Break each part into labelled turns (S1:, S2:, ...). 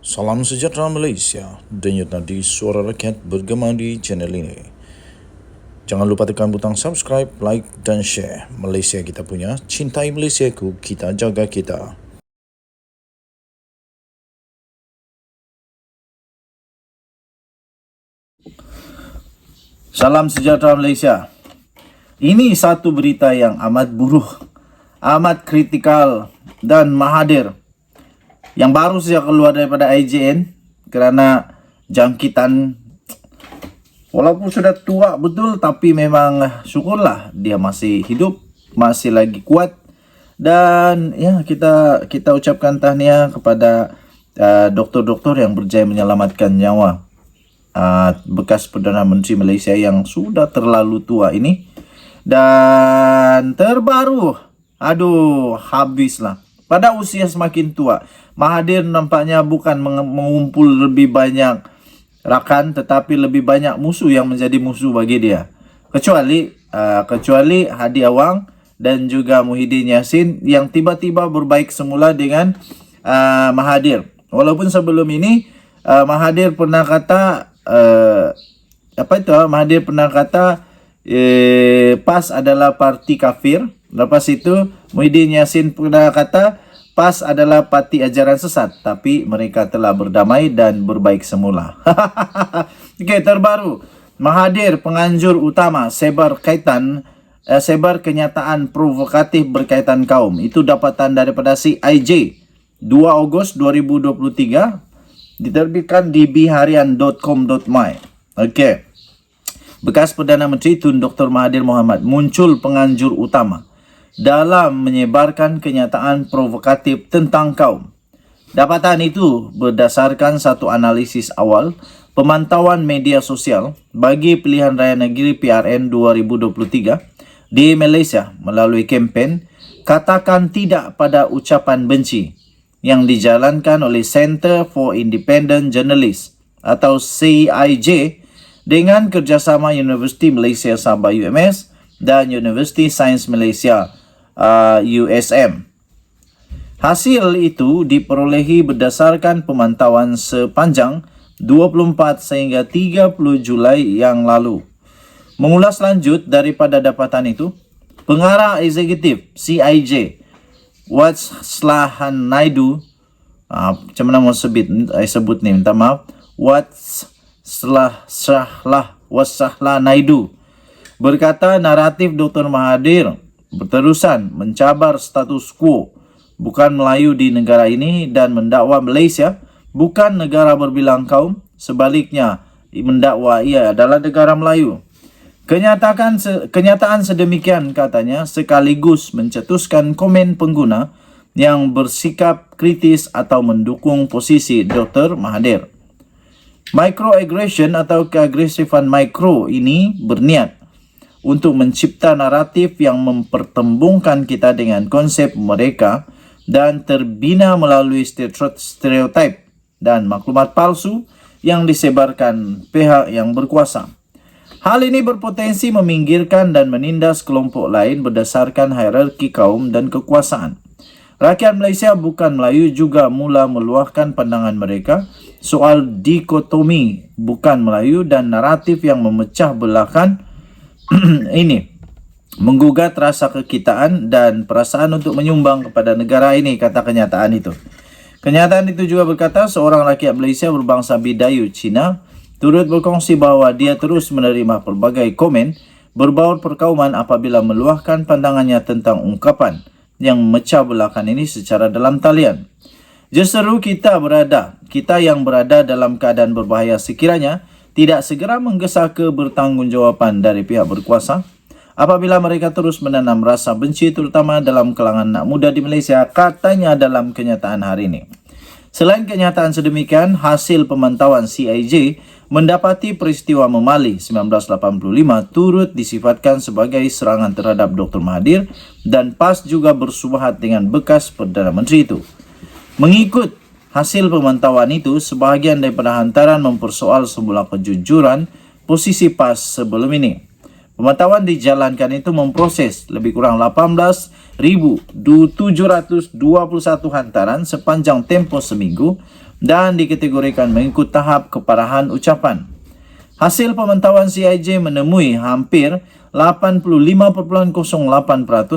S1: Salam sejahtera Malaysia, denyut nadi suara rakyat bergema di channel ini. Jangan lupa tekan butang subscribe, like dan share. Malaysia kita punya, cintai Malaysiaku, kita jaga kita. Salam sejahtera Malaysia. Ini satu berita yang amat buruk, amat kritikal dan Mahathir yang baru saja keluar daripada IJN kerana jangkitan. Walaupun sudah tua betul, tapi memang syukurlah dia masih hidup, masih lagi kuat. Dan ya, kita ucapkan tahniah kepada doktor-doktor yang berjaya menyelamatkan nyawa bekas Perdana Menteri Malaysia yang sudah terlalu tua ini. Dan terbaru, aduh, habislah. Pada usia semakin tua, Mahathir nampaknya bukan mengumpul lebih banyak rakan, tetapi lebih banyak musuh yang menjadi musuh bagi dia. Kecuali Hadi Awang dan juga Muhyiddin Yassin yang tiba-tiba berbaik semula dengan Mahathir. Walaupun sebelum ini Mahathir pernah kata Mahathir pernah kata PAS adalah parti kafir. Lepas itu Muhyiddin Yassin pernah kata PAS adalah parti ajaran sesat, tapi mereka telah berdamai dan berbaik semula. Okey, terbaru. Mahathir penganjur utama sebar kenyataan provokatif berkaitan kaum. Itu dapatan daripada CIJ 2 Ogos 2023, diterbitkan di biharian.com.my. Okey. Bekas Perdana Menteri Tun Dr. Mahathir Mohamad muncul penganjur utama dalam menyebarkan kenyataan provokatif tentang kaum. Dapatan itu berdasarkan satu analisis awal pemantauan media sosial bagi pilihan raya negeri PRN 2023 di Malaysia melalui kempen Katakan Tidak pada Ucapan Benci yang dijalankan oleh Center for Independent Journalists atau CIJ dengan kerjasama Universiti Malaysia Sabah UMS dan Universiti Sains Malaysia USM. Hasil itu diperolehi berdasarkan pemantauan sepanjang 24 sehingga 30 Julai yang lalu. Mengulas lanjut daripada dapatan itu, Pengarah Eksekutif CIJ Watslahan Naidu, macam mana mau sebut ni, minta maaf, Wasahla Naidu berkata naratif Dr. Mahathir berterusan mencabar status quo bukan Melayu di negara ini dan mendakwa Malaysia bukan negara berbilang kaum, sebaliknya mendakwa ia adalah negara Melayu. Kenyataan sedemikian, katanya, sekaligus mencetuskan komen pengguna yang bersikap kritis atau mendukung posisi Dr. Mahathir. Microaggression atau keagresifan mikro ini berniat untuk mencipta naratif yang mempertembungkan kita dengan konsep mereka dan terbina melalui stereotip dan maklumat palsu yang disebarkan pihak yang berkuasa. Hal ini berpotensi meminggirkan dan menindas kelompok lain berdasarkan hierarki kaum dan kekuasaan. Rakyat Malaysia bukan Melayu juga mula meluahkan pandangan mereka soal dikotomi bukan Melayu dan naratif yang memecah belahkan ini menggugat rasa kekitaan dan perasaan untuk menyumbang kepada negara ini, kata kenyataan itu. Kenyataan itu juga berkata seorang rakyat Malaysia berbangsa Bidayu Cina turut berkongsi bahawa dia terus menerima pelbagai komen berbaur perkauman apabila meluahkan pandangannya tentang ungkapan yang memecah belahkan ini secara dalam talian. Justeru kita yang berada dalam keadaan berbahaya sekiranya tidak segera menggesa kebertanggungjawaban dari pihak berkuasa apabila mereka terus menanam rasa benci terutama dalam kalangan anak muda di Malaysia, katanya dalam kenyataan hari ini. Selain kenyataan sedemikian, hasil pemantauan CIJ mendapati peristiwa Memali 1985 turut disifatkan sebagai serangan terhadap Dr. Mahathir dan PAS juga bersubahat dengan bekas Perdana Menteri itu. Mengikut hasil pemantauan itu, sebahagian daripada hantaran mempersoal semula kejujuran posisi PAS sebelum ini. Pemantauan dijalankan itu memproses lebih kurang 18.721 hantaran sepanjang tempoh seminggu dan dikategorikan mengikut tahap keparahan ucapan. Hasil pemantauan CIJ menemui hampir 85.08%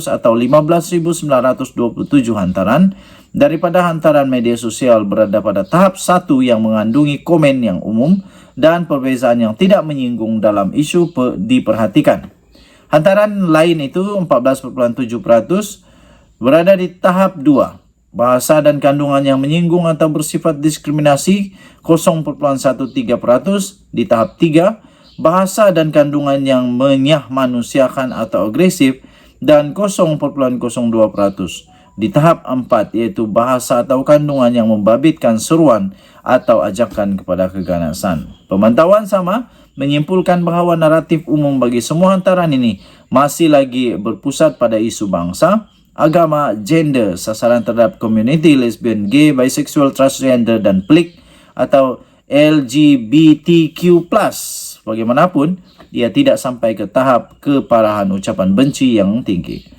S1: atau 15.927 hantaran daripada hantaran media sosial berada pada tahap 1 yang mengandungi komen yang umum dan perbezaan yang tidak menyinggung dalam isu diperhatikan. Hantaran lain itu 14.7% berada di tahap 2. Bahasa dan kandungan yang menyinggung atau bersifat diskriminasi 0.13% di tahap 3. Bahasa dan kandungan yang menyahmanusiakan atau agresif dan 0.02% di tahap 4, yaitu bahasa atau kandungan yang membabitkan seruan atau ajakan kepada keganasan. Pemantauan sama menyimpulkan bahawa naratif umum bagi semua hantaran ini masih lagi berpusat pada isu bangsa, agama, gender, sasaran terhadap komuniti lesbian, gay, bisexual, transgender dan pelik atau LGBTQ+. Bagaimanapun, ia tidak sampai ke tahap keparahan ucapan benci yang tinggi.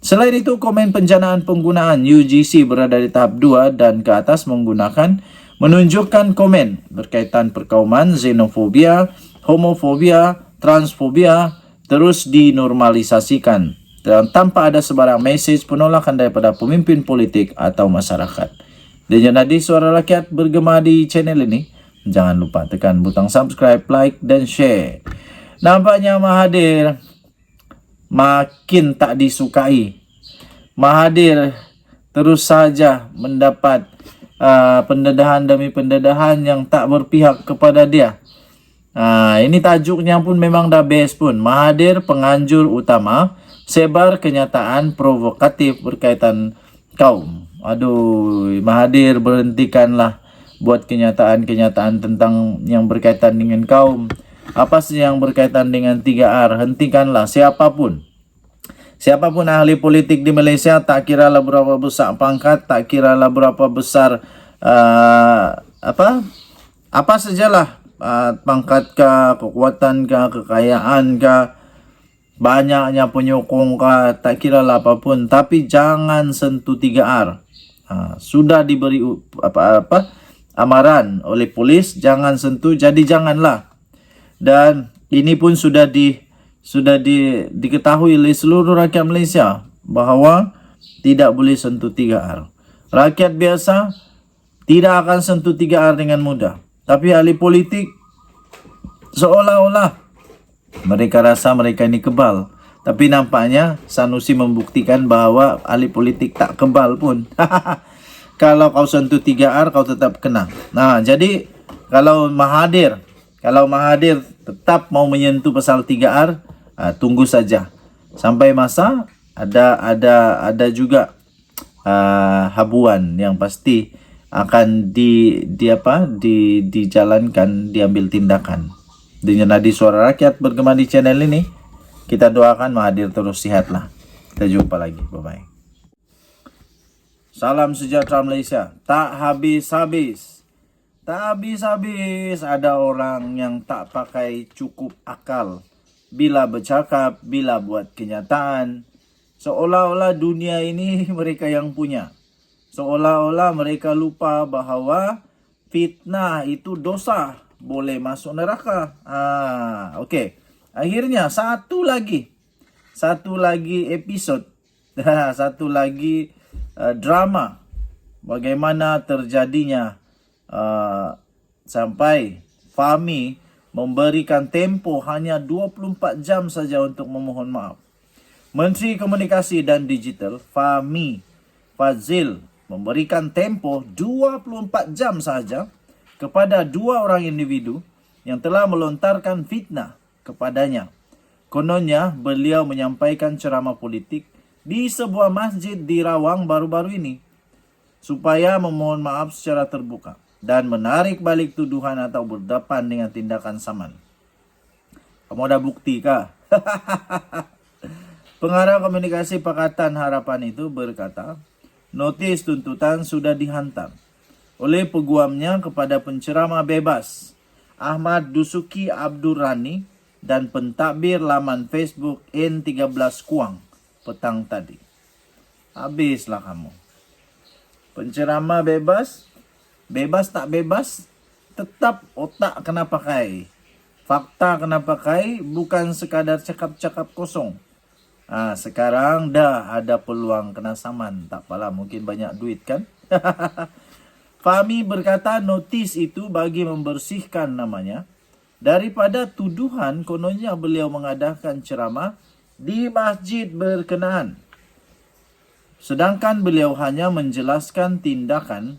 S1: Selain itu, komen penjanaan penggunaan UGC berada di tahap 2 dan ke atas menunjukkan komen berkaitan perkauman, xenofobia, homofobia, transfobia terus dinormalisasikan dan tanpa ada sebarang mesej penolakan daripada pemimpin politik atau masyarakat. Dan jadi suara rakyat bergema di channel ini. Jangan lupa tekan butang subscribe, like dan share. Nampaknya Mahathir makin tak disukai. Mahathir terus saja mendapat pendedahan demi pendedahan yang tak berpihak kepada dia. Ini tajuknya pun memang dah best pun. Mahathir penganjur utama sebar kenyataan provokatif berkaitan kaum. Aduh, Mahathir berhentikanlah buat kenyataan-kenyataan tentang yang berkaitan dengan kaum. Apa sih yang berkaitan dengan 3R? Hentikanlah siapapun. Siapapun ahli politik di Malaysia, tak kiralah berapa besar pangkat, tak kiralah berapa besar apa sajalah, pangkat kah, kekuatan kah, kekayaan kah, banyaknya penyokong kah, tak kiralah apapun, tapi jangan sentuh 3R. Sudah diberi amaran oleh polis, jangan sentuh, jadi janganlah. Dan ini pun sudah diketahui oleh seluruh rakyat Malaysia bahawa tidak boleh sentuh 3R. Rakyat biasa tidak akan sentuh 3R dengan mudah. Tapi ahli politik seolah-olah mereka rasa mereka ini kebal. Tapi nampaknya Sanusi membuktikan bahawa ahli politik tak kebal pun. Kalau kau sentuh 3R, kau tetap kena. Jadi kalau Mahathir tetap mau menyentuh pasal 3R, tunggu saja sampai masa ada juga habuan yang pasti akan dijalankan, diambil tindakan. Dengan nadi suara rakyat bergema di channel ini, kita doakan Mahathir terus sihatlah. Kita jumpa lagi, bye bye. Salam sejahtera Malaysia. Tak habis-habis ada orang yang tak pakai cukup akal bila bercakap, bila buat kenyataan. Seolah-olah dunia ini mereka yang punya. Seolah-olah mereka lupa bahawa fitnah itu dosa, boleh masuk neraka. Okey. Akhirnya satu lagi episod, satu lagi drama bagaimana terjadinya sampai Fahmi memberikan tempoh hanya 24 jam saja untuk memohon maaf. Menteri Komunikasi dan Digital Fahmi Fadzil memberikan tempoh 24 jam saja kepada 2 orang individu yang telah melontarkan fitnah kepadanya. Kononnya beliau menyampaikan ceramah politik di sebuah masjid di Rawang baru-baru ini supaya memohon maaf secara terbuka dan menarik balik tuduhan atau berdepan dengan tindakan saman. Kamu ada bukti kah? Pengarah Komunikasi Pakatan Harapan itu berkata, notis tuntutan sudah dihantar oleh peguamnya kepada penceramah bebas Ahmad Dusuki Abdul Rani dan pentadbir laman Facebook N13 Kuang petang tadi. Habislah kamu. Penceramah bebas, bebas tak bebas, tetap otak kena pakai. Fakta kena pakai, bukan sekadar cakap-cakap kosong. Sekarang dah ada peluang kena saman. Tak apalah, mungkin banyak duit kan? Fahmi berkata notis itu bagi membersihkan namanya daripada tuduhan kononnya beliau mengadakan ceramah di masjid berkenaan. Sedangkan beliau hanya menjelaskan tindakan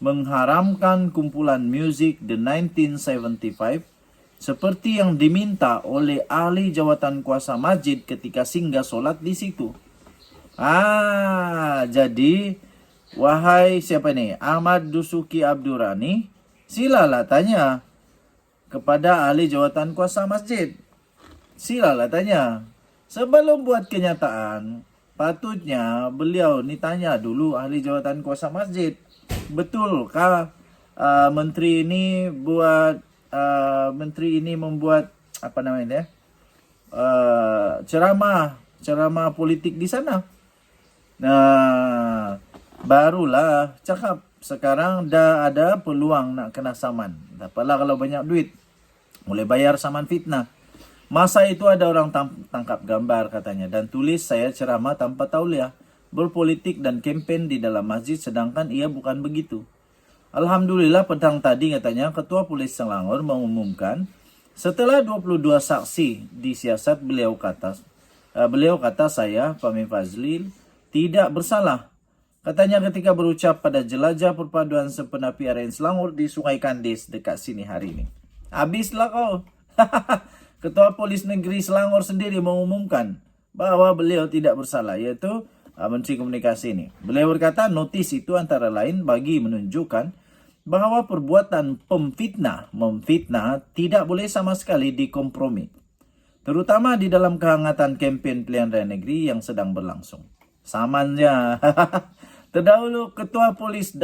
S1: mengharamkan kumpulan muzik The 1975 seperti yang diminta oleh ahli jawatan kuasa masjid ketika singgah solat di situ. Jadi wahai siapa ni? Ahmad Dusuki Abdurrani, silalah tanya kepada ahli jawatan kuasa masjid. Silalah tanya. Sebelum buat kenyataan, patutnya beliau ni tanya dulu ahli jawatan kuasa masjid. Betulkah menteri ini membuat apa namanya? ceramah politik di sana. Barulah cakap sekarang dah ada peluang nak kena saman. Tak apalah kalau banyak duit. Mulai bayar saman fitnah. Masa itu ada orang tangkap gambar katanya dan tulis saya ceramah tanpa tauliah, berpolitik dan kempen di dalam masjid, sedangkan ia bukan begitu. Alhamdulillah petang tadi katanya Ketua Polis Selangor mengumumkan setelah 22 saksi disiasat beliau kata saya Fahmi Fazlil tidak bersalah. Katanya ketika berucap pada jelajah perpaduan sempena PRN Selangor di Sungai Kandis dekat sini hari ini. Habislah kau. Ketua Polis Negeri Selangor sendiri mengumumkan bahawa beliau tidak bersalah, iaitu Menteri Komunikasi ini. Beliau berkata notis itu antara lain bagi menunjukkan bahawa perbuatan memfitnah tidak boleh sama sekali dikompromi. Terutama di dalam kehangatan kempen pilihan raya negeri yang sedang berlangsung. Samannya. Terdahulu Ketua Polis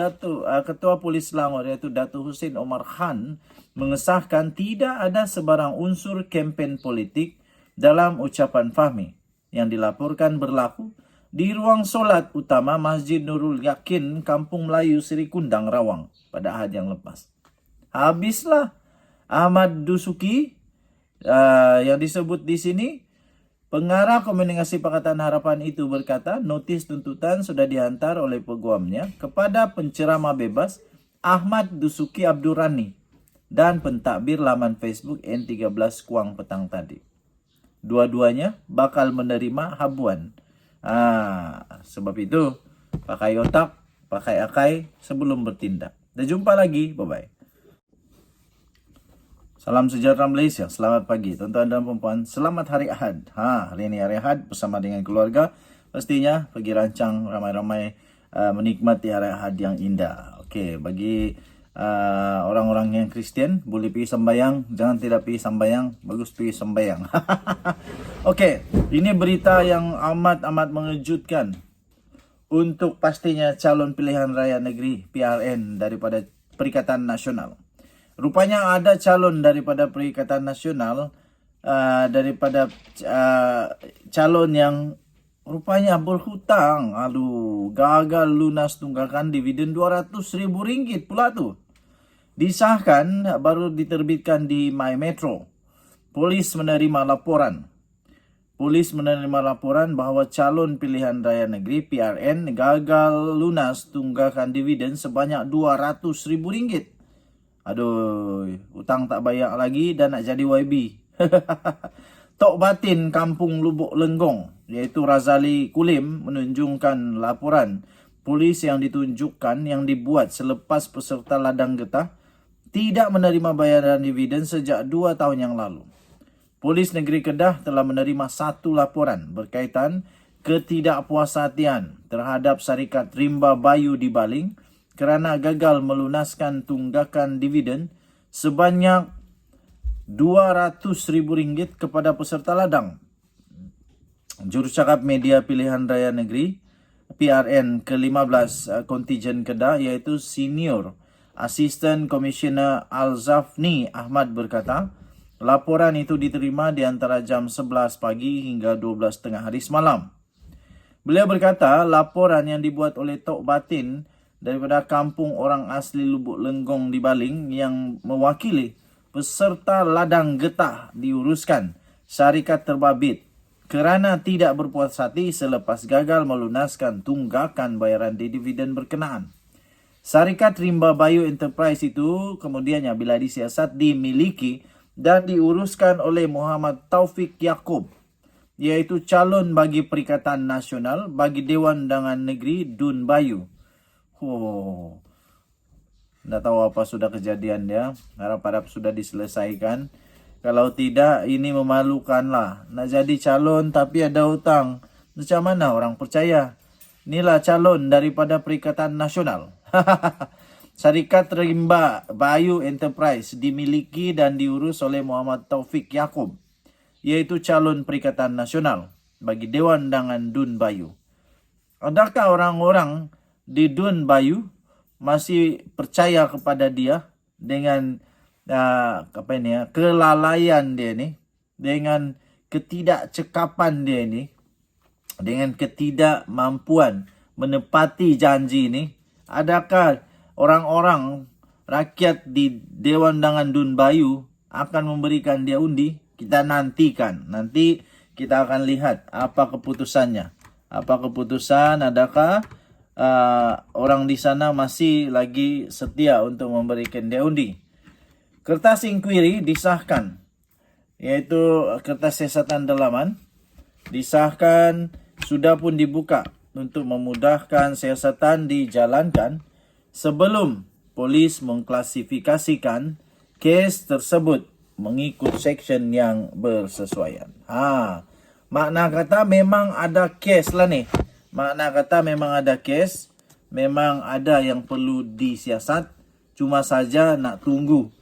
S1: Selangor iaitu Datuk Hussein Omar Khan mengesahkan tidak ada sebarang unsur kempen politik dalam ucapan Fahmi yang dilaporkan berlaku di ruang solat utama Masjid Nurul Yakin, Kampung Melayu Seri Kundang, Rawang pada Ahad yang lepas. Habislah Ahmad Dusuki yang disebut di sini. Pengarah Komunikasi Pakatan Harapan itu berkata notis tuntutan sudah dihantar oleh peguamnya kepada penceramah bebas Ahmad Dusuki Abdurrani dan pentadbir laman Facebook N13 Kuang petang tadi. Dua-duanya bakal menerima habuan. Sebab itu pakai otak, pakai akai sebelum bertindak. Dan jumpa lagi, bye-bye. Salam sejahtera Malaysia, selamat pagi tuan-tuan dan puan-puan, selamat hari Ahad. Hari ini hari Ahad bersama dengan keluarga, pastinya pergi rancang ramai-ramai menikmati hari Ahad yang indah. Okey, bagi orang-orang yang Kristian boleh pergi sembahyang, jangan tidak pergi sembahyang, bagus pergi sembahyang. Okey, ini berita yang amat mengejutkan untuk pastinya calon pilihan raya negeri PRN daripada Perikatan Nasional. Rupanya ada calon daripada Perikatan Nasional, calon yang rupanya berhutang. Gagal lunas tunggakan dividen RM200,000 pula tu. Disahkan, baru diterbitkan di My Metro. Polis menerima laporan bahawa calon pilihan raya negeri PRN gagal lunas tunggakan dividen sebanyak RM200,000. Hutang tak bayar lagi dan nak jadi YB. Tok Batin Kampung Lubuk Lenggong iaitu Razali Kulim menunjukkan laporan polis yang dibuat selepas peserta ladang getah tidak menerima bayaran dividen sejak 2 tahun yang lalu. Polis Negeri Kedah telah menerima 1 laporan berkaitan ketidakpuashatian terhadap syarikat Rimba Bayu di Baling kerana gagal melunaskan tunggakan dividen sebanyak RM200,000 kepada peserta ladang. Jurucakap Media Pilihan Raya Negeri PRN ke-15 kontijen Kedah iaitu Senior Assistant Commissioner Al-Zafni Ahmad berkata, Laporan itu diterima di antara jam 11 pagi hingga 12 tengah hari semalam. Beliau berkata, laporan yang dibuat oleh Tok Batin daripada kampung orang asli Lubuk Lenggong di Baling yang mewakili peserta ladang getah diuruskan syarikat terbabit kerana tidak berpuas hati selepas gagal melunaskan tunggakan bayaran dividen berkenaan. Syarikat Rimba Bayu Enterprise itu kemudiannya bila disiasat dimiliki dan diuruskan oleh Muhammad Taufik Yaakob, iaitu calon bagi Perikatan Nasional bagi Dewan Undangan Negeri Dun Bayu. Tak tahu apa sudah kejadian dia. Harap-harap sudah diselesaikan. Kalau tidak, ini memalukan lah. Nak jadi calon tapi ada hutang. Macam mana orang percaya? Inilah calon daripada Perikatan Nasional. Syarikat Rimba Bayu Enterprise dimiliki dan diurus oleh Muhammad Taufik Yaakob, iaitu calon Perikatan Nasional bagi Dewan Undangan Dun Bayu. Adakah orang-orang di Dun Bayu masih percaya kepada dia dengan kelalaian dia ni, dengan ketidakcekapan dia ni, dengan ketidakmampuan menepati janji ni? Adakah orang-orang rakyat di Dewan Undangan Dun Bayu akan memberikan dia undi? Kita nantikan. Nanti kita akan lihat apa keputusannya. Apa keputusan, adakah orang di sana masih lagi setia untuk memberikan dia undi. Kertas inquiry disahkan, iaitu kertas siasatan dalaman, disahkan, sudah pun dibuka untuk memudahkan siasatan dijalankan sebelum polis mengklasifikasikan kes tersebut mengikut seksyen yang bersesuaian. Makna kata memang ada kes lah ni. Makna kata memang ada kes, memang ada yang perlu disiasat, cuma saja nak tunggu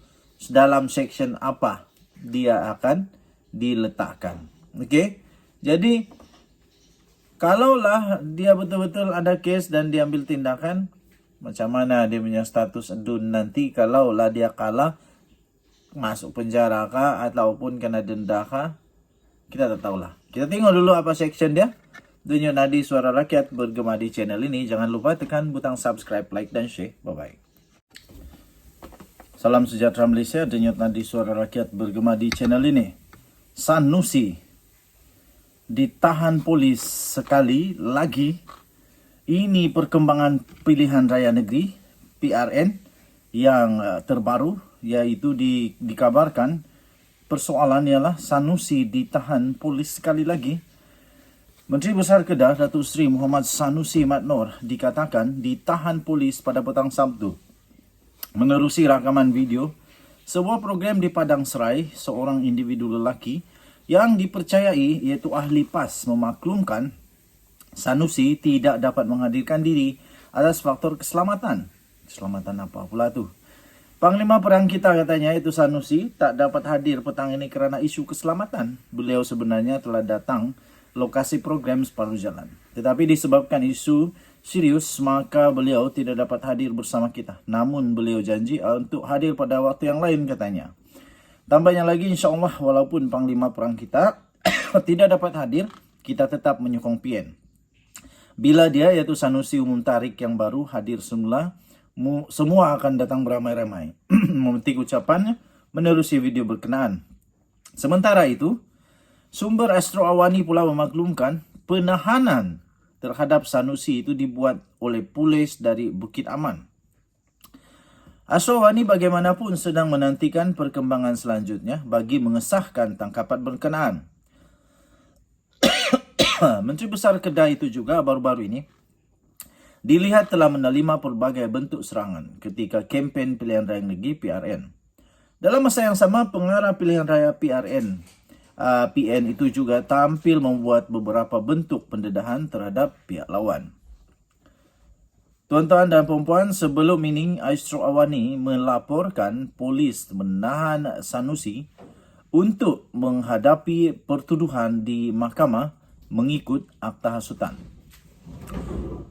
S1: dalam seksyen apa dia akan diletakkan. Okey? Jadi kalaulah dia betul-betul ada kes dan diambil tindakan, macam mana dia punya status adun nanti kalaulah dia kalah, masuk penjara kah ataupun kena denda kah? Kita tak tahulah. Kita tengok dulu apa section dia. Denyut Nadi Suara Rakyat bergema di channel ini. Jangan lupa tekan butang subscribe, like dan share. Bye-bye. Salam sejahtera Malaysia. Denyut Nadi Suara Rakyat bergema di channel ini. Sanusi ditahan polis sekali lagi. Ini perkembangan pilihan raya negeri PRN yang terbaru, iaitu dikabarkan persoalan ialah Sanusi ditahan polis sekali lagi. Menteri Besar Kedah Datuk Seri Muhammad Sanusi Mat Noor dikatakan ditahan polis pada petang Sabtu. Menerusi rakaman video sebuah program di Padang Serai, seorang individu lelaki yang dipercayai iaitu ahli PAS memaklumkan Sanusi tidak dapat menghadirkan diri atas faktor keselamatan. Keselamatan apa pula tu? Panglima Perang kita katanya itu Sanusi tak dapat hadir petang ini kerana isu keselamatan. Beliau sebenarnya telah datang lokasi program separuh jalan. Tetapi disebabkan isu serius, maka beliau tidak dapat hadir bersama kita. Namun beliau janji untuk hadir pada waktu yang lain katanya. Tambahnya lagi, insyaAllah walaupun Panglima Perang kita tidak dapat hadir, kita tetap menyokong PN. Bila dia iaitu Sanusi Umum Tarik yang baru hadir semula, semua akan datang beramai-ramai. Memetik ucapannya menerusi video berkenaan. Sementara itu, sumber Astro Awani pula memaklumkan penahanan terhadap Sanusi itu dibuat oleh polis dari Bukit Aman. Astro Awani bagaimanapun sedang menantikan perkembangan selanjutnya bagi mengesahkan tangkapan berkenaan. Menteri Besar Kedah itu juga baru-baru ini dilihat telah menerima pelbagai bentuk serangan ketika kempen pilihan raya negeri PRN. Dalam masa yang sama, pengarah pilihan raya PN itu juga tampil membuat beberapa bentuk pendedahan terhadap pihak lawan. Tuan-tuan dan puan-puan, sebelum ini Astro Awani melaporkan polis menahan Sanusi untuk menghadapi pertuduhan di mahkamah mengikut Akta Hasutan.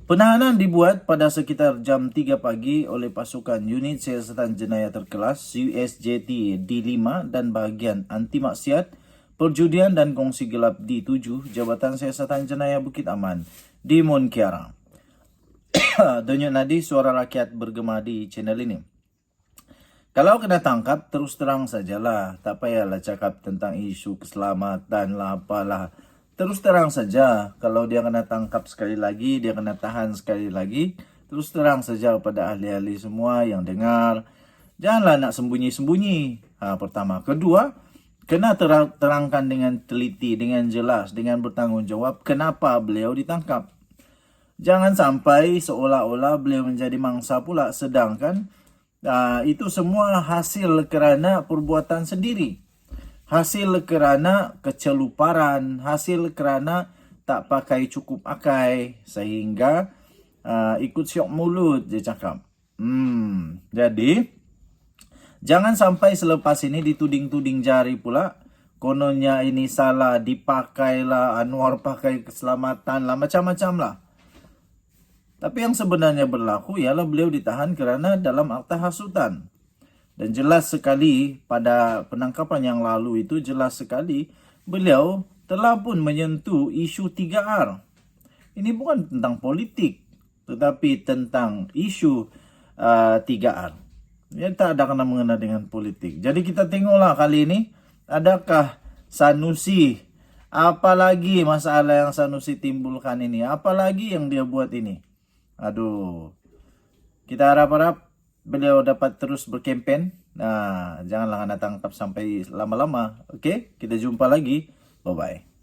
S1: Penahanan dibuat pada sekitar jam 3 pagi oleh pasukan Unit Siasatan Jenayah Terkelas USJT D5 dan bahagian anti maksiat, perjudian dan kongsi gelap D7 Jabatan Siasatan Jenayah Bukit Aman di Monkiara. Denyut nadi suara rakyat bergema di channel ini. Kalau kena tangkap, terus terang sajalah. Tak payahlah cakap tentang isu keselamatan lah apalah. Terus terang saja, kalau dia kena tangkap sekali lagi, dia kena tahan sekali lagi, terus terang saja kepada ahli-ahli semua yang dengar. Janganlah nak sembunyi-sembunyi. Pertama. Kedua, kena terangkan dengan teliti, dengan jelas, dengan bertanggungjawab kenapa beliau ditangkap. Jangan sampai seolah-olah beliau menjadi mangsa pula, sedangkan itu semua hasil kerana perbuatan sendiri. Hasil kerana keceluparan, hasil kerana tak pakai cukup akai, sehingga ikut syok mulut dia cakap. Jadi, jangan sampai selepas ini dituding-tuding jari pula. Kononnya ini salah, dipakailah, Anwar pakai keselamatan lah, macam-macam lah. Tapi yang sebenarnya berlaku ialah beliau ditahan kerana dalam akta hasutan. Dan jelas sekali pada penangkapan yang lalu itu jelas sekali beliau telah pun menyentuh isu 3R. Ini bukan tentang politik tetapi tentang isu 3R. Ia tak ada kena mengena dengan politik. Jadi kita tengoklah kali ini adakah Sanusi, apalagi masalah yang Sanusi timbulkan ini, apalagi yang dia buat ini. Aduh. Kita harap-harap beliau dapat terus berkempen. Janganlah anda tangkap sampai lama-lama. Okey, kita jumpa lagi. Bye-bye.